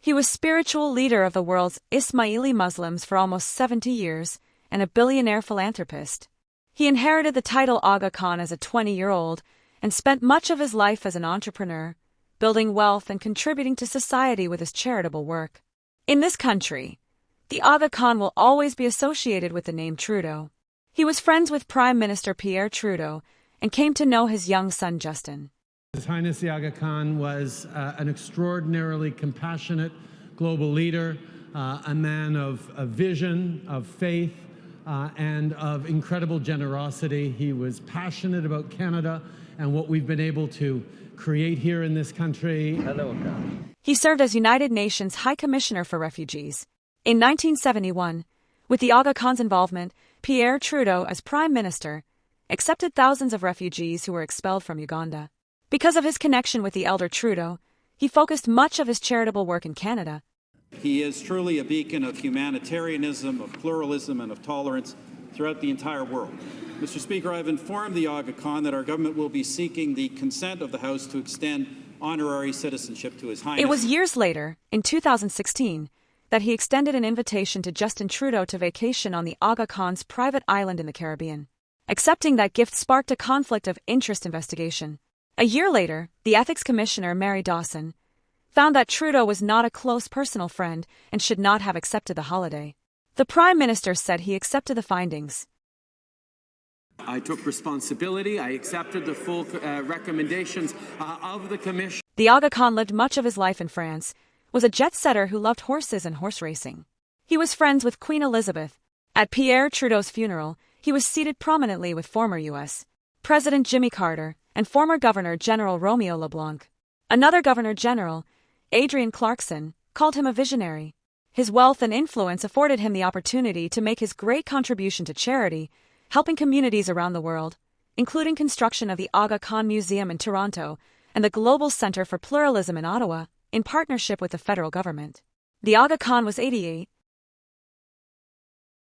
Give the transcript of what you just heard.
He was spiritual leader of the world's Ismaili Muslims for almost 70 years and a billionaire philanthropist. He inherited the title Aga Khan as a 20-year-old and spent much of his life as an entrepreneur, building wealth and contributing to society with his charitable work. In this country, the Aga Khan will always be associated with the name Trudeau. He was friends with Prime Minister Pierre Trudeau and came to know his young son Justin. His Highness the Aga Khan was an extraordinarily compassionate global leader, a man of vision, of faith, and of incredible generosity. He was passionate about Canada and what we've been able to create here in this country. He served as United Nations High Commissioner for Refugees. In 1971, with the Aga Khan's involvement, Pierre Trudeau, as Prime Minister, accepted thousands of refugees who were expelled from Uganda. Because of his connection with the elder Trudeau, he focused much of his charitable work in Canada. He is truly a beacon of humanitarianism, of pluralism, and of tolerance throughout the entire world. Mr. Speaker, I have informed the Aga Khan that our government will be seeking the consent of the House to extend honorary citizenship to His Highness. It was years later, in 2016, that he extended an invitation to Justin Trudeau to vacation on the Aga Khan's private island in the Caribbean. Accepting that gift sparked a conflict of interest investigation. A year later, the Ethics Commissioner, Mary Dawson, found that Trudeau was not a close personal friend and should not have accepted the holiday. The Prime Minister said he accepted the findings. I took responsibility. I accepted the full recommendations of the Commission. The Aga Khan lived much of his life in France, was a jet-setter who loved horses and horse racing. He was friends with Queen Elizabeth. At Pierre Trudeau's funeral, he was seated prominently with former U.S. President Jimmy Carter and former Governor General Romeo LeBlanc. Another Governor General, Adrian Clarkson, called him a visionary. His wealth and influence afforded him the opportunity to make his great contribution to charity, helping communities around the world, including construction of the Aga Khan Museum in Toronto and the Global Centre for Pluralism in Ottawa, in partnership with the federal government. The Aga Khan was 88